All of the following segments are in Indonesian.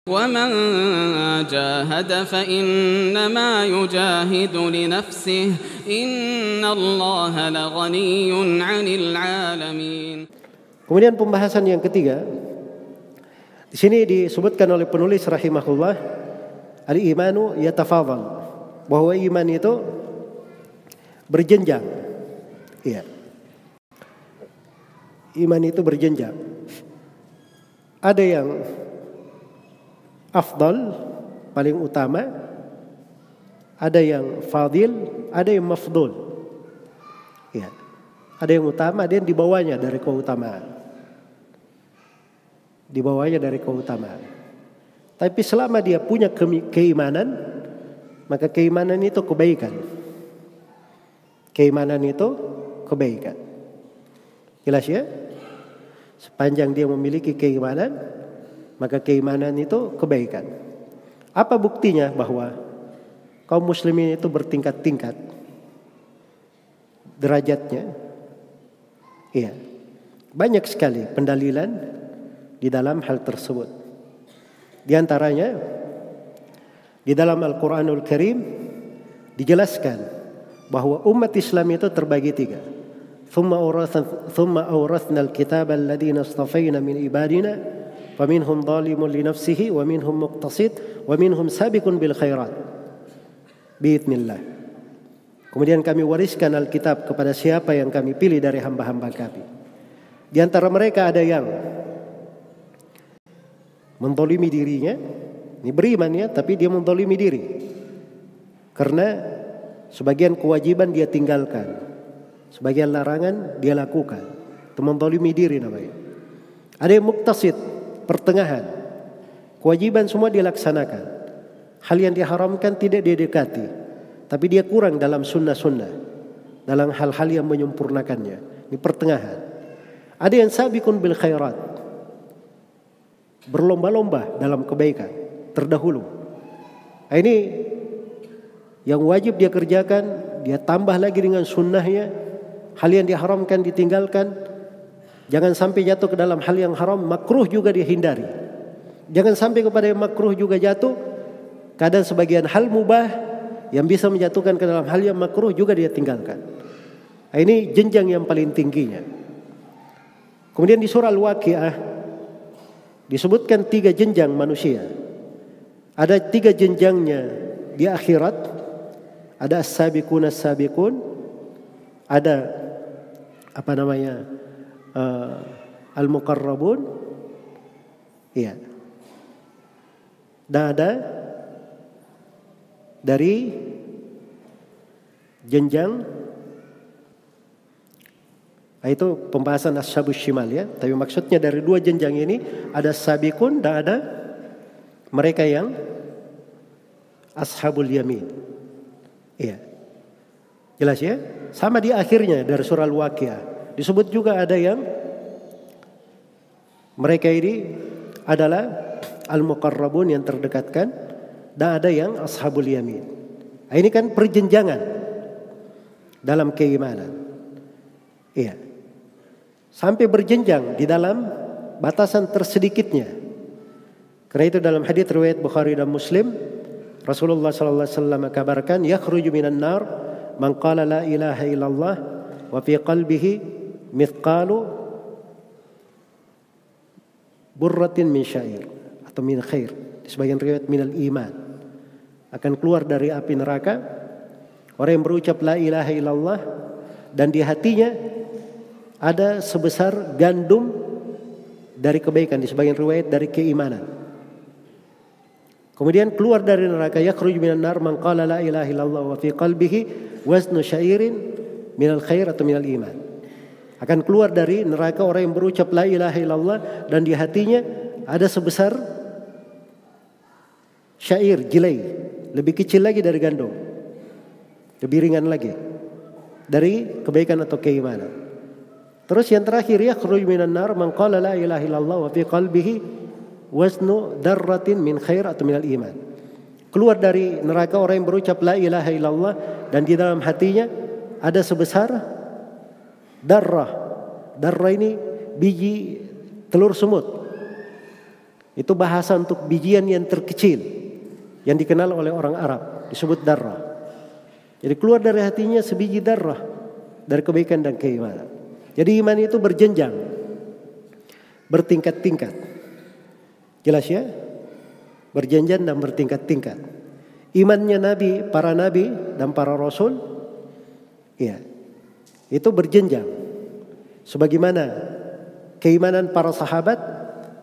ومن جاهد فإنما يجاهد لنفسه إن الله لغني عن العالمين. Kemudian pembahasan yang ketiga, di sini disebutkan oleh penulis rahimahullah, al-imanu yatafadhal, bahwa iman itu berjenjang. Iya. Iman itu berjenjang. Ada yang afdal, paling utama, ada yang fadil, ada yang mafdul. Ya. Ada yang utama, ada yang di bawahnya dari keutamaan. Di bawahnya dari keutamaan. Tapi selama dia punya keimanan, maka keimanan itu kebaikan. Keimanan itu kebaikan. Jelas ya? Sepanjang dia memiliki keimanan, maka keimanan itu kebaikan. Apa buktinya bahwa kaum muslimin itu bertingkat-tingkat derajatnya? Iya. Banyak sekali pendalilan di dalam hal tersebut. Di antaranya di dalam Al-Qur'anul Karim dijelaskan bahwa umat Islam itu terbagi tiga. Thumma awrathna al-kitaba alladhina istafayna min ibadina faminhum zalimun li nafsihi wa minhum muqtasid wa minhum sabiqun bil khairat biidznillah. Kemudian kami wariskan Alkitab kepada siapa yang kami pilih dari hamba-hamba kami. Di antara mereka ada yang menzalimi dirinya, ini beriman ya, tapi dia menzalimi diri karena sebagian kewajiban dia tinggalkan, sebagian larangan dia lakukan. Itu menzalimi diri namanya. Ada yang muqtasid, pertengahan, kewajiban semua dilaksanakan, hal yang diharamkan tidak dia dekati, tapi dia kurang dalam sunnah-sunnah, dalam hal-hal yang menyempurnakannya. Ini pertengahan. Ada yang sabiqun bil khairat, berlomba-lomba dalam kebaikan, terdahulu. Ini yang wajib dia kerjakan, dia tambah lagi dengan sunnahnya. Hal yang diharamkan ditinggalkan. Jangan sampai jatuh ke dalam hal yang haram, makruh juga dia hindari. Jangan sampai kepada yang makruh juga jatuh. Kadang sebagian hal mubah yang bisa menjatuhkan ke dalam hal yang makruh juga dia tinggalkan. Ini jenjang yang paling tingginya. Kemudian di surah Al-Waqiah disebutkan 3 jenjang manusia. Ada 3 jenjangnya di akhirat. Ada as-sabiqun as-sabiqun, ada al-muqarrabun, iya. Dan ada dari jenjang, itu pembahasan ashabus shimal ya. Tapi maksudnya dari 2 jenjang ini ada sabiqun dan ada mereka yang ashabul yamin. Iya. Jelas ya? Sama di akhirnya dari surah Al-Waqiah disebut juga ada yang mereka ini adalah al-muqarrabun yang terdekatkan dan ada yang ashabul yamin. Ini kan perjenjangan dalam keimanan. Iya. Sampai berjenjang di dalam batasan tersedikitnya. Karena itu dalam hadis riwayat Bukhari dan Muslim, Rasulullah sallallahu alaihi wasallam kabarkan, yakhruju minan nar man qala la ilaha illallah wa fi qalbihi mithqalu burratin min syair atau min khair. Di sebagian riwayat minal iman. Akan keluar dari api neraka orang yang berucap la ilaha illallah dan di hatinya ada sebesar gandum dari kebaikan, di sebagian riwayat dari keimanan. Kemudian keluar dari neraka, yakhruju minan nar man qala la ilaha illallah wa fi qalbihi waznu syairin minal khair atau minal iman. Akan keluar dari neraka orang yang berucap la ilaha illallah dan di hatinya ada sebesar syair, jilai, lebih kecil lagi dari gandum, lebih ringan lagi dari kebaikan atau keimanan. Terus yang terakhir, yakhruju minan nar man qala la ilaha illallah wa fi qalbihi waznu darratin min khair atau minal iman. Keluar dari neraka orang yang berucap la ilaha illallah dan di dalam hatinya ada sebesar darrah. Darrah ini biji telur semut. Itu bahasa untuk bijian yang terkecil yang dikenal oleh orang Arab, disebut darrah. Jadi keluar dari hatinya sebiji darrah dari kebaikan dan keimanan. Jadi iman itu berjenjang, bertingkat-tingkat. Jelas ya? Berjenjang dan bertingkat-tingkat. Imannya Nabi, para Nabi dan para Rasul, ya, itu berjenjang. Sebagaimana keimanan para sahabat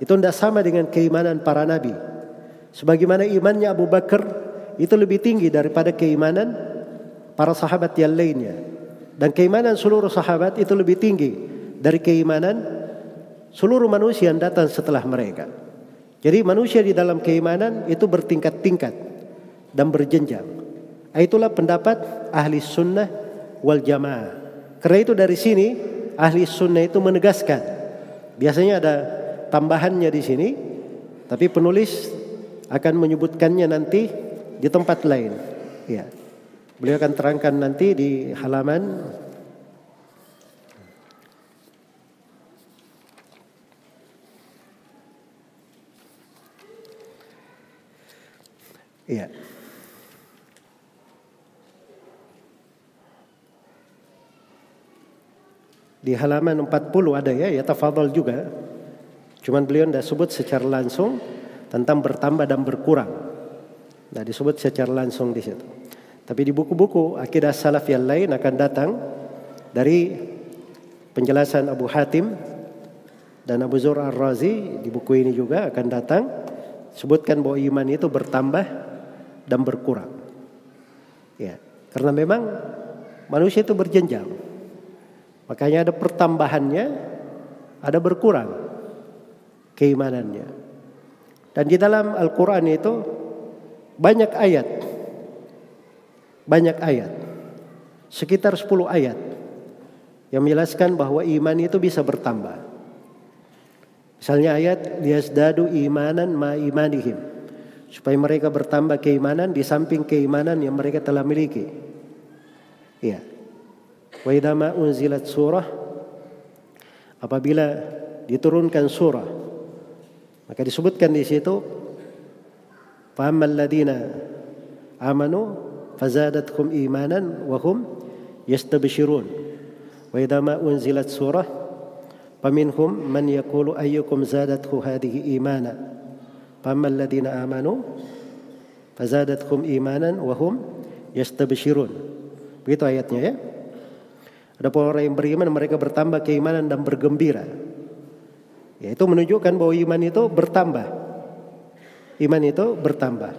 itu tidak sama dengan keimanan para Nabi. Sebagaimana imannya Abu Bakar itu lebih tinggi daripada keimanan para sahabat yang lainnya. Dan keimanan seluruh sahabat itu lebih tinggi dari keimanan seluruh manusia yang datang setelah mereka. Jadi manusia di dalam keimanan itu bertingkat-tingkat dan berjenjang. Itulah pendapat ahli sunnah wal jamaah. Karena itu dari sini ahli sunnah itu menegaskan. Biasanya ada tambahannya di sini, tapi penulis akan menyebutkannya nanti di tempat lain. Ya. Beliau akan terangkan nanti di halaman iya. Di halaman 40 ada ya tafadhol juga. Cuman beliau tidak sebut secara langsung tentang bertambah dan berkurang. Nah, disebut secara langsung di situ. Tapi di buku-buku akidah salaf yang lain akan datang dari penjelasan Abu Hatim dan Abu Zur Ar-Razi. Di buku ini juga akan datang sebutkan bahwa iman itu bertambah dan berkurang. Ya, karena memang manusia itu berjenjang. Makanya ada pertambahannya, ada berkurang keimanannya. Dan di dalam Al-Quran itu banyak ayat, sekitar 10 ayat yang menjelaskan bahwa iman itu bisa bertambah. Misalnya ayat liyazdadu imanan ma imanihim, supaya mereka bertambah keimanan di samping keimanan yang mereka telah miliki. Iya. Wa idza ma unzilat surah, apabila diturunkan surah, maka disebutkan di situ fa ammal ladina amanu fazadatkum imanan wa hum yastabshirun. Wa idza ma unzilat surah faminhum man yaqulu ayyukum zadathu hadhihi imana. Fa ammal ladina amanu fazadatkum imanan wa hum yastabshirun. Begitu ayatnya ya. Ada orang yang beriman mereka bertambah keimanan dan bergembira. Ya, itu menunjukkan bahwa iman itu bertambah. Iman itu bertambah.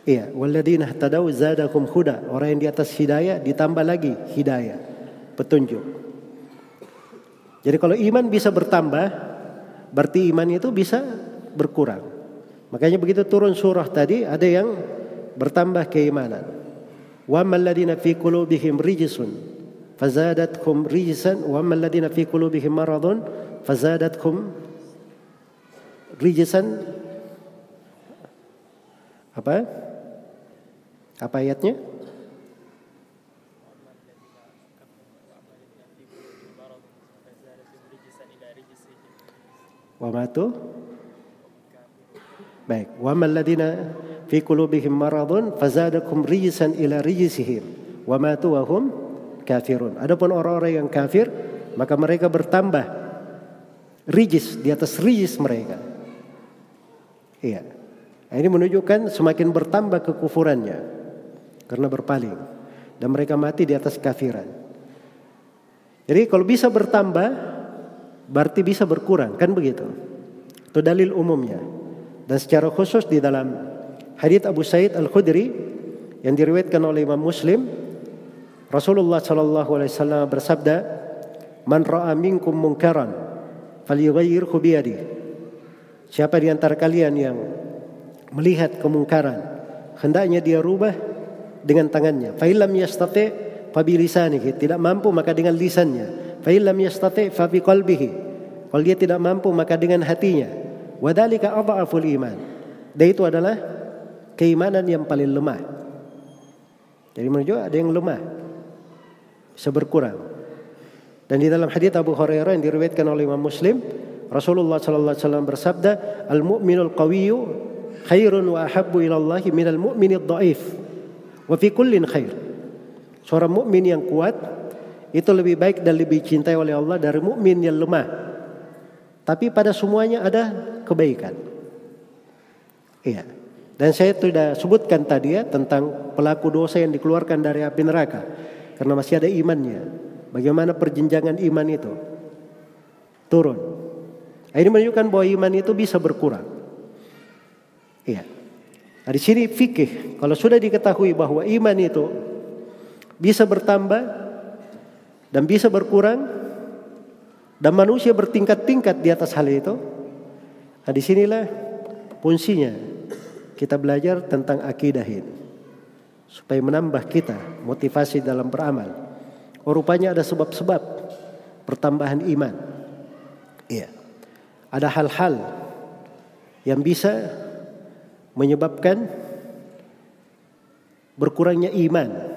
Iya, walladzina ihtadaw zadahum huda. Orang yang di atas hidayah ditambah lagi hidayah, petunjuk. Jadi kalau iman bisa bertambah, berarti iman itu bisa berkurang. Makanya begitu turun surah tadi ada yang bertambah keimanan. Wa ammal ladzina fi qulubihim rijsun fazadatkum rijsan wa ammal ladzina fi qulubihim maradun fazadatkum rijsan. Apa ayatnya? Wa matu. Baik, wa ammal ladzina fi qulubihim maradun fazadakum rijsan ila rijsihim wa matu wa hum kafirun. Adapun orang-orang yang kafir maka mereka bertambah rijis di atas rijis mereka. Iya. Ini menunjukkan semakin bertambah kekufurannya karena berpaling dan mereka mati di atas kafiran. Jadi kalau bisa bertambah berarti bisa berkurang, kan begitu? Itu dalil umumnya. Dan secara khusus di dalam hadits Abu Sa'id Al-Khudri yang diriwayatkan oleh Imam Muslim, Rasulullah sallallahu alaihi wasallam bersabda, "Man ra'a minkum munkaran falyughayyirhu bi yadihi." Siapa di antara kalian yang melihat kemungkaran, hendaknya dia rubah dengan tangannya. Fa illam yastati' fa bi lisanihi, tidak mampu maka dengan lisannya. Fa illam yastati' fa bi qalbihi, kalau dia tidak mampu maka dengan hatinya. Wa dzalika adhaful iman. Dan itu adalah keimanan yang paling lemah. Jadi menunjukkan ada yang lemah, bisa berkurang. Dan di dalam hadits Abu Hurairah yang diriwayatkan oleh Imam Muslim, Rasulullah sallallahu alaihi wasallam bersabda, "Al-mu'minul qawiyyu khairun wa ahabbu ila Allah minal mu'minid dhaif. Wa fi kullin khair." Seorang mukmin yang kuat itu lebih baik dan lebih cintai oleh Allah dari mukmin yang lemah. Tapi pada semuanya ada kebaikan. Iya. Dan saya sudah sebutkan tadi ya tentang pelaku dosa yang dikeluarkan dari api neraka karena masih ada imannya. Bagaimana perjenjangan iman itu turun. Ini menunjukkan bahwa iman itu bisa berkurang. Iya. Nah, di sini fikih, kalau sudah diketahui bahwa iman itu bisa bertambah dan bisa berkurang dan manusia bertingkat-tingkat di atas hal itu. Nah, disinilah fungsinya kita belajar tentang akidah ini supaya menambah kita motivasi dalam beramal. Oh, rupanya ada sebab-sebab pertambahan iman. Iya. Ada hal-hal yang bisa menyebabkan berkurangnya iman.